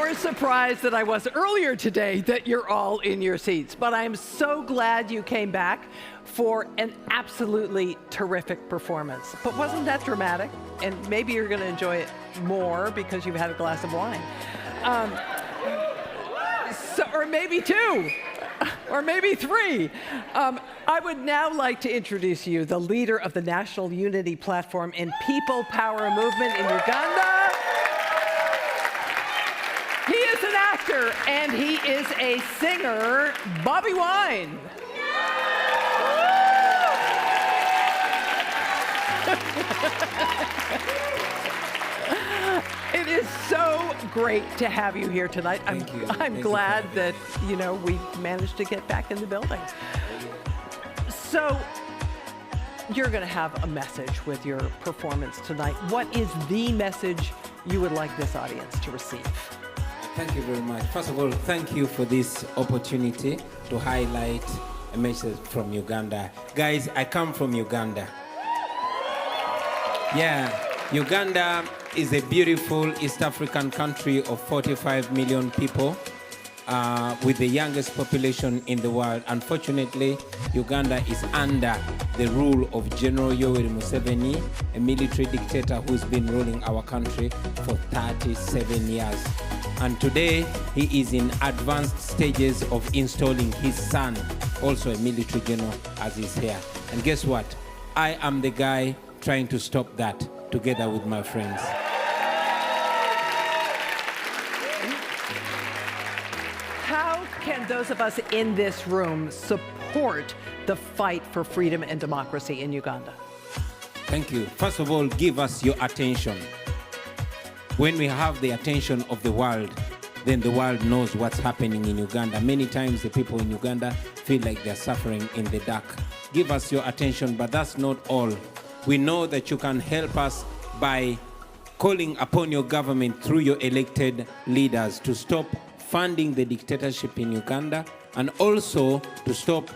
more surprised than I was earlier today that you're all in your seats. But I'm so glad you came back for an absolutely terrific performance. But wasn't that dramatic? And maybe you're going to enjoy it more because you've had a glass of wine. Or maybe two. Or maybe three. I would now like to introduce you the leader of the National Unity Platform and People Power Movement in Uganda. He is an actor and he is a singer, BOBI Wine. It is so great to have you here tonight. I'm glad that, you know, we managed to get back in the building. So you're going to have a message with your performance tonight. What is the message you would like this audience to receive? Thank you very much. First of all, thank you for this opportunity to highlight a message from Uganda. Guys, I come from Uganda. Yeah, Uganda is a beautiful East African country of 45 million people with the youngest population in the world. Unfortunately, Uganda is under the rule of General Yoweri Museveni, a military dictator who's been ruling our country for 37 years. And today, he is in advanced stages of installing his son, also a military general, as he's here. And guess what? I am the guy trying to stop that together with my friends. How can those of us in this room support the fight for freedom and democracy in Uganda? Thank you. First of all, give us your attention. When we have the attention of the world, then the world knows what's happening in Uganda. Many times the people in Uganda feel like they're suffering in the dark. Give us your attention, but that's not all. We know that you can help us by calling upon your government through your elected leaders to stop funding the dictatorship in Uganda and also to stop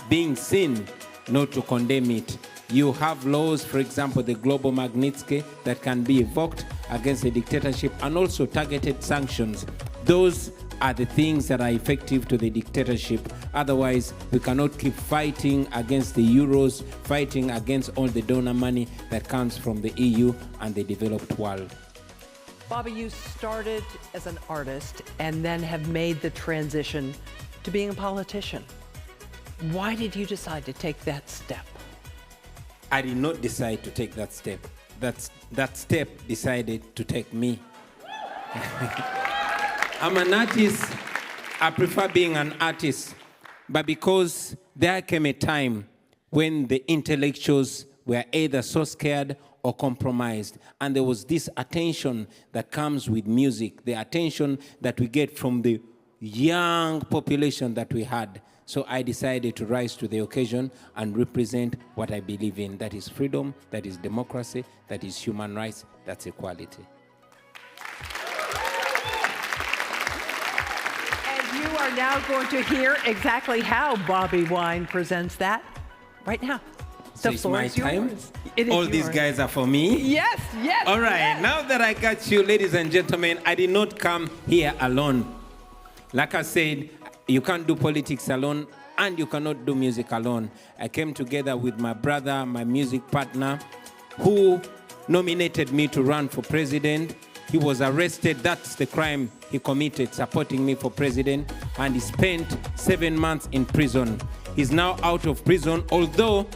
being seen, not to condemn it. You have laws, for example, the Global Magnitsky, that can be evoked against the dictatorship, and also targeted sanctions. Those are the things that are effective to the dictatorship. Otherwise, we cannot keep fighting against the euros, fighting against all the donor money that comes from the EU and the developed world. BOBI, you started as an artist and then have made the transition to being a politician. Why did you decide to take that step? I did not decide to take that step. That step decided to take me. I'm an artist. I prefer being an artist. But because there came a time when the intellectuals were either so scared or compromised, and there was this attention that comes with music, the attention that we get from the young population that we had. So I decided to rise to the occasion and represent what I believe in. That is freedom, that is democracy, that is human rights, that's equality. And you are now going to hear exactly how BOBI Wine presents that right now. So it's my time? It is all yours. These guys are for me? Yes, yes. All right, yes. Now that I got you, ladies and gentlemen, I did not come here alone. Like I said, you can't do politics alone, and you cannot do music alone. I came together with my brother, my music partner, who nominated me to run for president. He was arrested. That's the crime he committed, supporting me for president, and he spent 7 months in prison. He's now out of prison, although,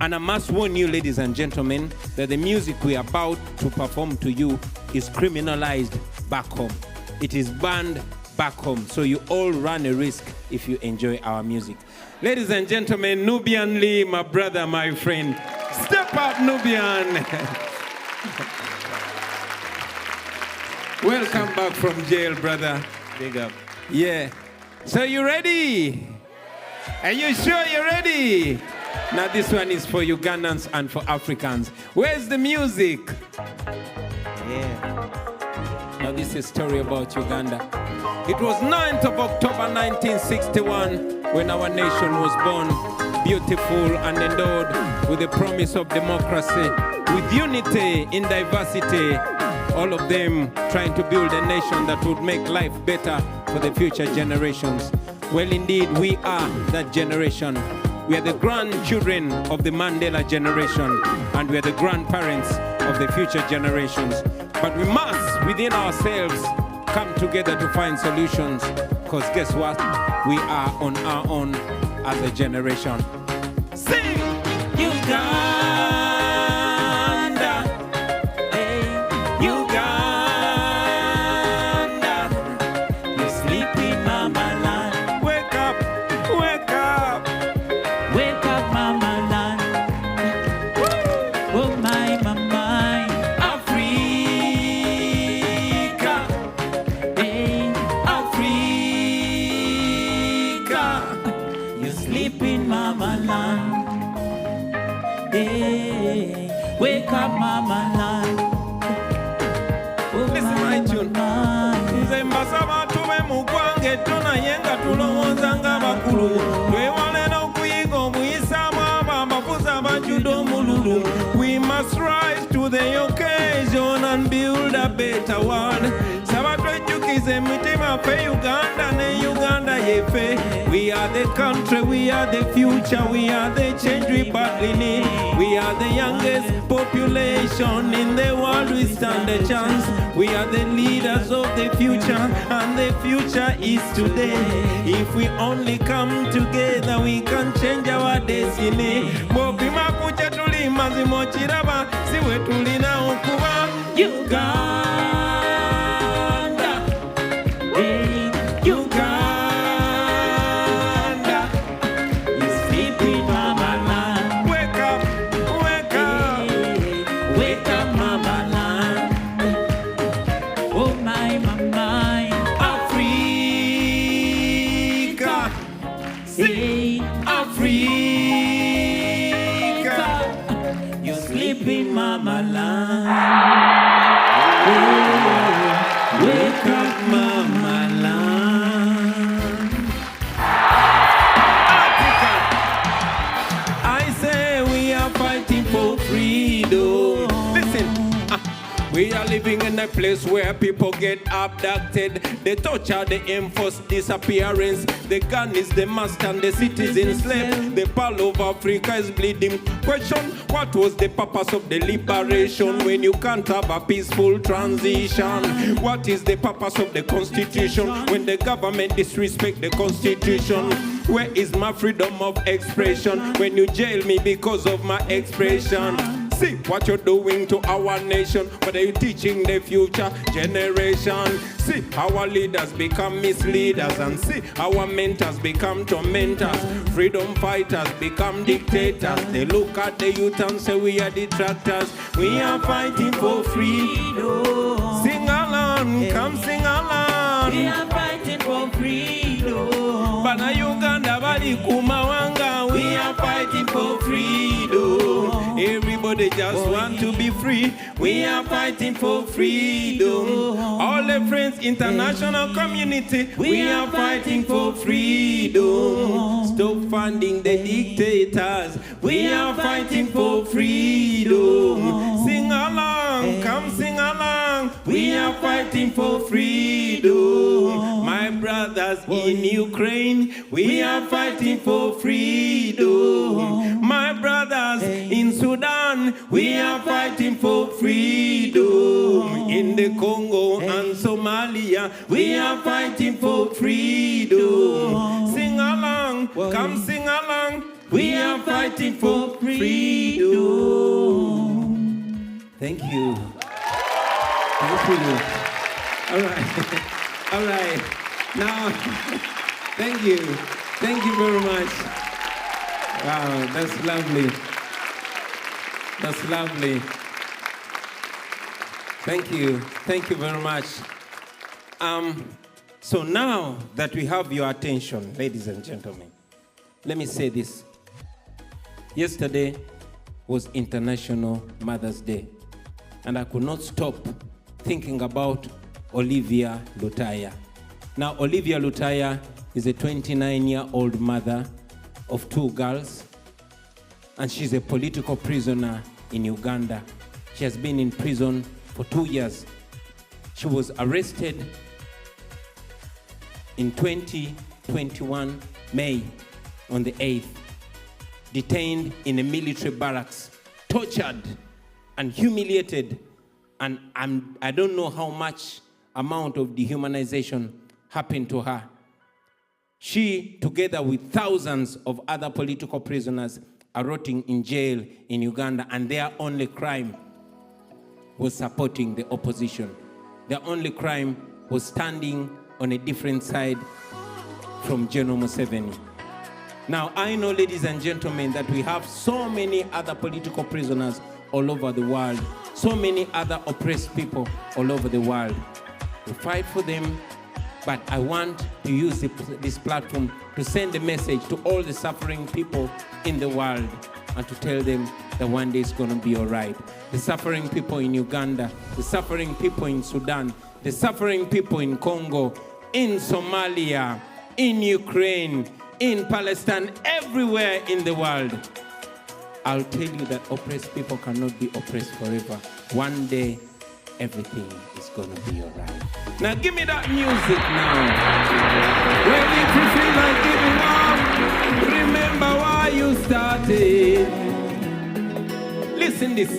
and I must warn you, ladies and gentlemen, that the music we are about to perform to you is criminalized back home. It is banned back home. So you all run a risk if you enjoy our music. Ladies and gentlemen, Nubian Lee, my brother, my friend. Step up, Nubian. Welcome back from jail, brother. Big up. Yeah. So you ready? Are you sure you're ready? Now this one is for Ugandans and for Africans. Where's the music? Yeah. Now this is a story about Uganda. It was 9th of October 1961 when our nation was born, beautiful and endowed with the promise of democracy, with unity in diversity. all of them trying to build a nation that would make life better for the future generations. Well, indeed, we are that generation. We are the grandchildren of the Mandela generation, and we are the grandparents of the future generations. But we must, within ourselves, come together to find solutions, because guess what? We are on our own as a generation. Sing! Uganda, hey, Uganda, you sleepy mama land. Wake up, wake up, wake up, mama land. Oh my mama, Africa, hey, Africa, you sleeping mama land. Hey, wake up, mama land. Oh, listen my tune. Nze mbasaba tube mu gwange tonayenga tulowooza ng'abakulu twewale n'okuyiga obuyisaamu abambafuzi abajjudde omululu. We must rise to the occasion and build a better world. Saba twejjukize emitima ffe Uganda ne Uganda yeffe. We are the country, we are the future, we are the change we badly need. We are the youngest population in the world, we stand a chance. We are the leaders of the future, and the future is today. If we only come together, we can change our destiny. BOBI makuche tuli mazimo chiraba, siwe tulina okuba Uganda, Hey, Uganda. you sleeping mama land. Wake up, wake up. Hey, wake up, mama land. Oh my mama, Africa, hey, Africa. you sleeping mama land. Hey, wake up, mama land. Africa. I say we are fighting for freedom. Listen. We are living in a place where people get abducted. They torture, they enforce disappearance. The gun is the master and the citizen slave. The pearl of Africa is bleeding. Question, what was the purpose of the liberation when you can't have a peaceful transition? What is the purpose of the constitution when the government disrespect the constitution? Where is my freedom of expression when you jail me because of my expression? See what you're doing to our nation. What are you teaching the future generation? See our leaders become misleaders, and see our mentors become tormentors. Freedom fighters become dictators. They look at the youth and say we are detractors. We are fighting for freedom. Sing along, come sing along. We are fighting for freedom. Bana Uganda bali kumawanga. We are fighting for freedom. Everybody just want to be free. We are fighting for freedom. All the friends, international community, we are fighting for freedom. Stop funding the dictators. We are fighting for freedom. Sing along, come sing along. We are fighting for freedom. My brothers in Ukraine, we are fighting for freedom. My brothers in Sudan, we are fighting for freedom. In the Congo and Somalia, we are fighting for freedom. Sing along, come sing along. We are fighting for freedom. Thank you. Thank you. All right. All right. Now, thank you. Thank you very much. Wow, that's lovely. That's lovely. Thank you. Thank you very much. So now that we have your attention, ladies and gentlemen, let me say this. Yesterday was International Mother's Day, and I could not stop thinking about Olivia Lutaya. Now, Olivia Lutaya is a 29-year-old mother of 2 girls, and she's a political prisoner in Uganda. She has been in prison for 2 years She was arrested in 2021, May, on the 8th, detained in a military barracks, tortured and humiliated, and I don't know how much amount of dehumanization happened to her. She, together with thousands of other political prisoners, are rotting in jail in Uganda, and their only crime was supporting the opposition. Their only crime was standing on a different side from General Museveni. Now, I know, ladies and gentlemen, that we have so many other political prisoners all over the world, so many other oppressed people all over the world. We fight for them, but I want to use this platform to send a message to all the suffering people in the world and to tell them that one day it's going to be all right. The suffering people in Uganda, the suffering people in Sudan, the suffering people in Congo, in Somalia, in Ukraine, in Palestine, everywhere in the world. I'll tell you that oppressed people cannot be oppressed forever. One day, everything is gonna be all right. Now give me that music now. When you feel like giving up, remember why you started. Listen this.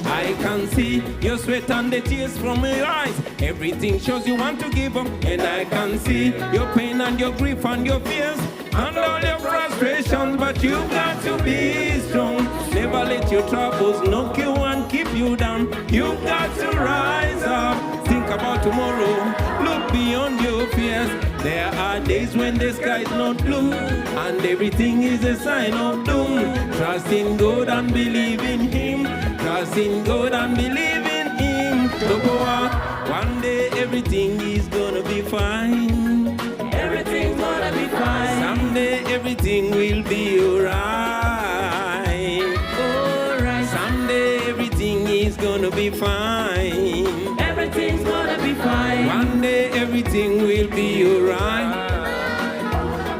I can see your sweat and the tears from your eyes. Everything shows you want to give up. And I can see your pain and your grief and your fears and all your frustration. But you've got to be strong. Never let your troubles knock you and keep you down. You've got to rise up. Think about tomorrow. Look beyond your fears. There are days when the sky's not blue and everything is a sign of doom. Trust in God and believe in Him. Trust in God and believe in Him. One day everything is gonna be fine. Everything's gonna be fine. Someday everything will be alright. Alright. Someday everything is gonna be fine. Everything's gonna be fine. One day everything will be alright.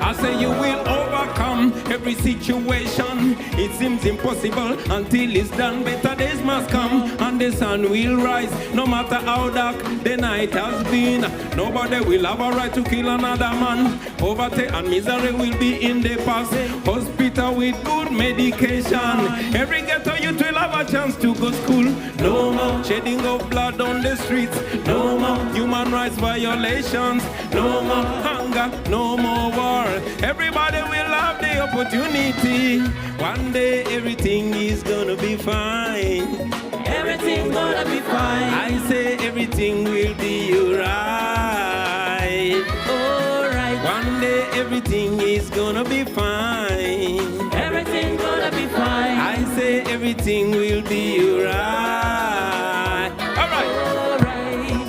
I say you will overcome every situation. It seems impossible until it's done. Better days must come and the sun will rise. No matter how dark the night has been, nobody will have a right to kill another man. Poverty and misery will be in the past. Hospital with good medication. Every ghetto youth will have a chance to go school. No more shedding of blood on the streets. No more human rights violations. No more hunger, no more war. Everybody will have the opportunity. One day everything is gonna be fine. Everything's gonna be fine. I say everything will be alright. Alright. One day everything is gonna be fine. Everything's gonna be fine. I say everything will be alright. Alright. Alright.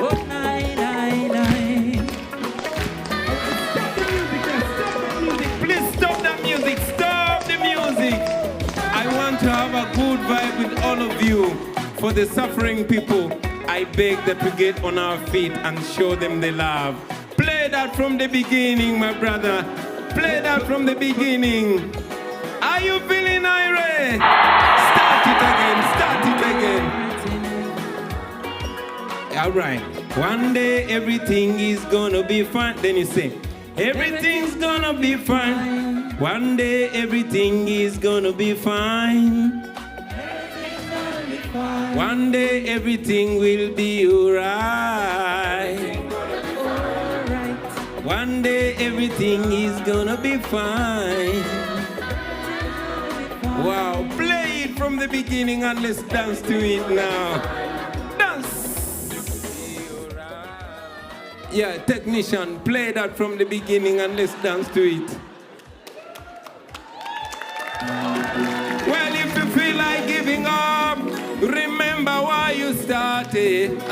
Oh, nine, nine, nine. Please stop the music. Stop the music. I want to have a good vibe with all of you. For the suffering people, I beg that we get on our feet and show them the love. Play that from the beginning, my brother. Play that from the beginning. Are you feeling irate? Start it again. All right. One day everything is gonna be fine. Then you say, everything's gonna be fine. One day everything is gonna be fine. One day everything will be alright. One day everything is gonna be fine. Wow, play it from the beginning and let's dance to it now. Dance. Yeah, technician, play that from the beginning and let's dance to it. Well, if you feel like giving up, remember why you started.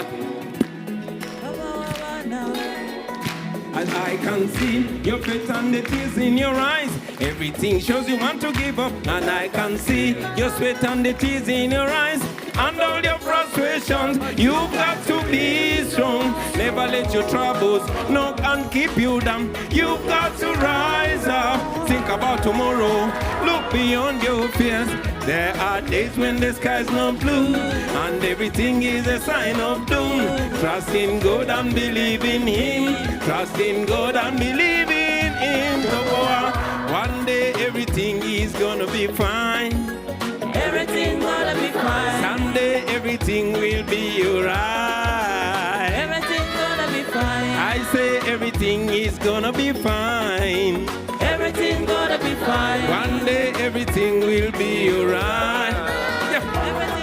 As I can see your faith and the tears in your eyes, everything shows you want to give up. And I can see your sweat and the tears in your eyes, and all your frustrations. You've got to be strong. Never let your troubles knock and keep you down. You've got to rise up. Think about tomorrow. Look beyond your fears. There are days when the sky's not blue, and everything is a sign of doom. Trust in God and believe in Him. Trust in God and believe in Him. One day everything is gonna be fine. Everything gonna be fine. Someday everything will be alright. Everything gonna be fine. I say everything is gonna be fine. Everything gonna be fine. One day everything will be alright. Yeah.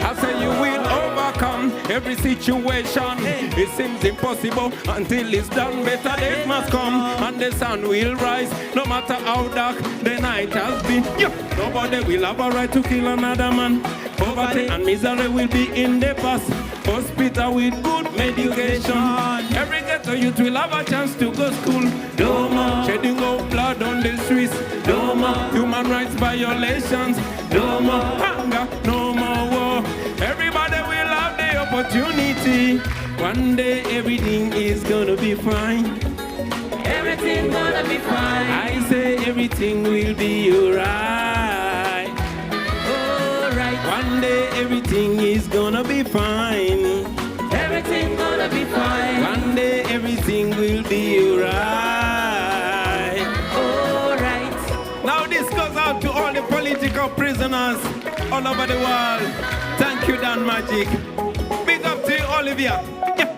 I say you will overcome every situation. It seems impossible until it's done. Better days must come and the sun will rise. No matter how dark the night has been. Yeah. Nobody will have a right to kill another man. Poverty and misery will be in the past. Hospital with good medication. Every ghetto youth will have a chance to go school. No more shedding of blood on the streets. No more human rights violations. No more hunger, no more war. Everybody will have the opportunity. One day everything is gonna be fine. Everything gonna be fine. I say everything will be alright. Alright. One day everything is gonna be fine. Everything gonna be fine. One day everything will be alright. Alright. Now this goes out to all the political prisoners all over the world. Thank you, Dan Magic. Big up to you, Olivia. Yeah.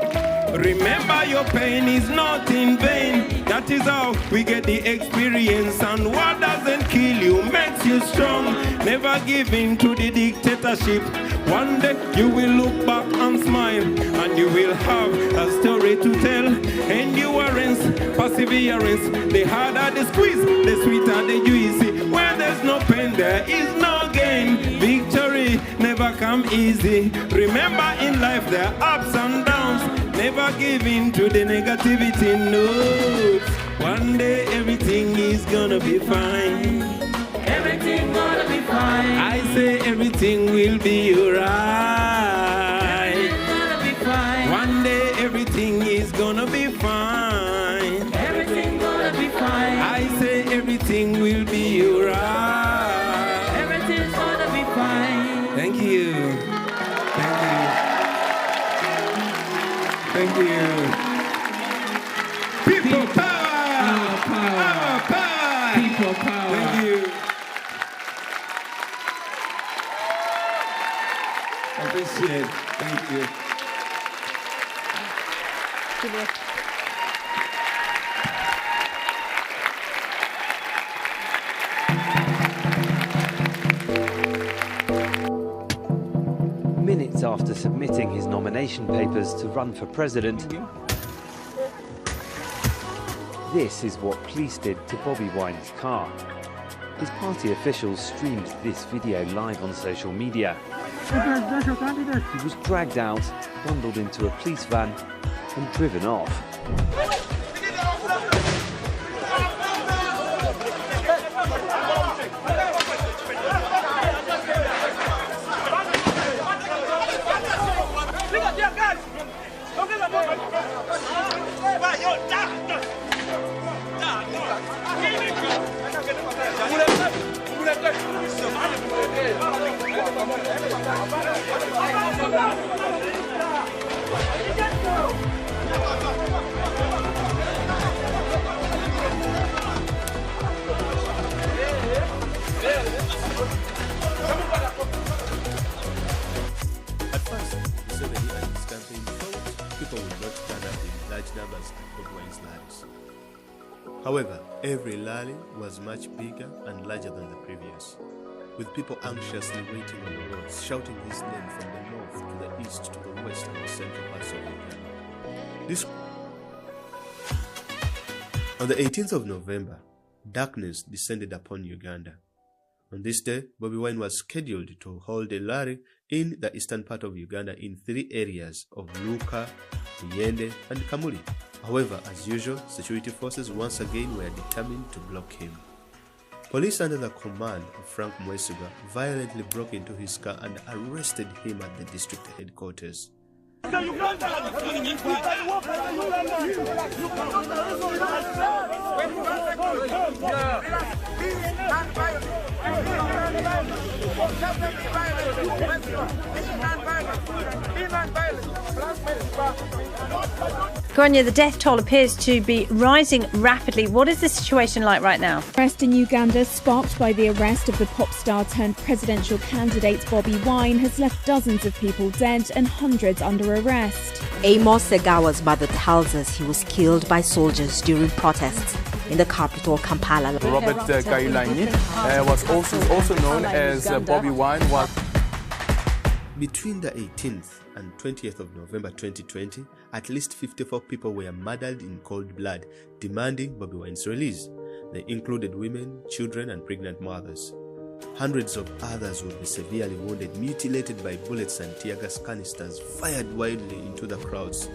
Remember, your pain is not in vain. That is how we get the experience. And what doesn't kill you makes you strong. Never give in to the dictatorship. One day you will look back and smile, and you will have a story to tell. Endurance, perseverance, the harder the squeeze, the sweeter the juicy. Where there's no pain, there is no gain. Victory never come easy. Remember, in life there are ups and downs. Never give in to the negativity, no. One day everything is gonna be fine. Everything gonna be fine. I say everything will be alright. Everything gonna be fine. One day everything is gonna be fine. Everything gonna be fine. I say everything will be alright. Everything's gonna be fine. Thank you. Thank you. Thank you. People power! Our power. Our power! People power. Thank you. Appreciate it. Thank you. Minutes after submitting his nomination papers to run for president, this is what police did to Bobi Wine's car. His party officials streamed this video live on social media. He was dragged out, bundled into a police van and driven off. At first, Museveni and his campaign thought people would not turn up in large numbers at Bobi Wine's rallies. However, every rally was much bigger and larger than the previous, with people anxiously waiting on the roads, shouting his name from the north to the east to the west and the central parts of Uganda. On the 18th of November, darkness descended upon Uganda. On this day, Bobi Wine was scheduled to hold a rally in the eastern part of Uganda in 3 areas of Luka, Muyende and Kamuli. However, as usual, security forces once again were determined to block him. Police under the command of Frank Mwesigwa violently broke into his car and arrested him at the district headquarters. Grania, the death toll appears to be rising rapidly. What is the situation like right now? Arrest in Uganda, sparked by the arrest of the pop star turned presidential candidate Bobi Wine, has left dozens of people dead and hundreds under arrest. Amos Segawa's mother tells us he was killed by soldiers during protests in the capital, Kampala. Robert Kailanyi was also known as Bobi Wine. Between the 18th and 20th of November 2020, at least 54 people were murdered in cold blood, demanding Bobi Wine's release. They included women, children, and pregnant mothers. Hundreds of others would be severely wounded, mutilated by bullets and tear gas canisters fired wildly into the crowds.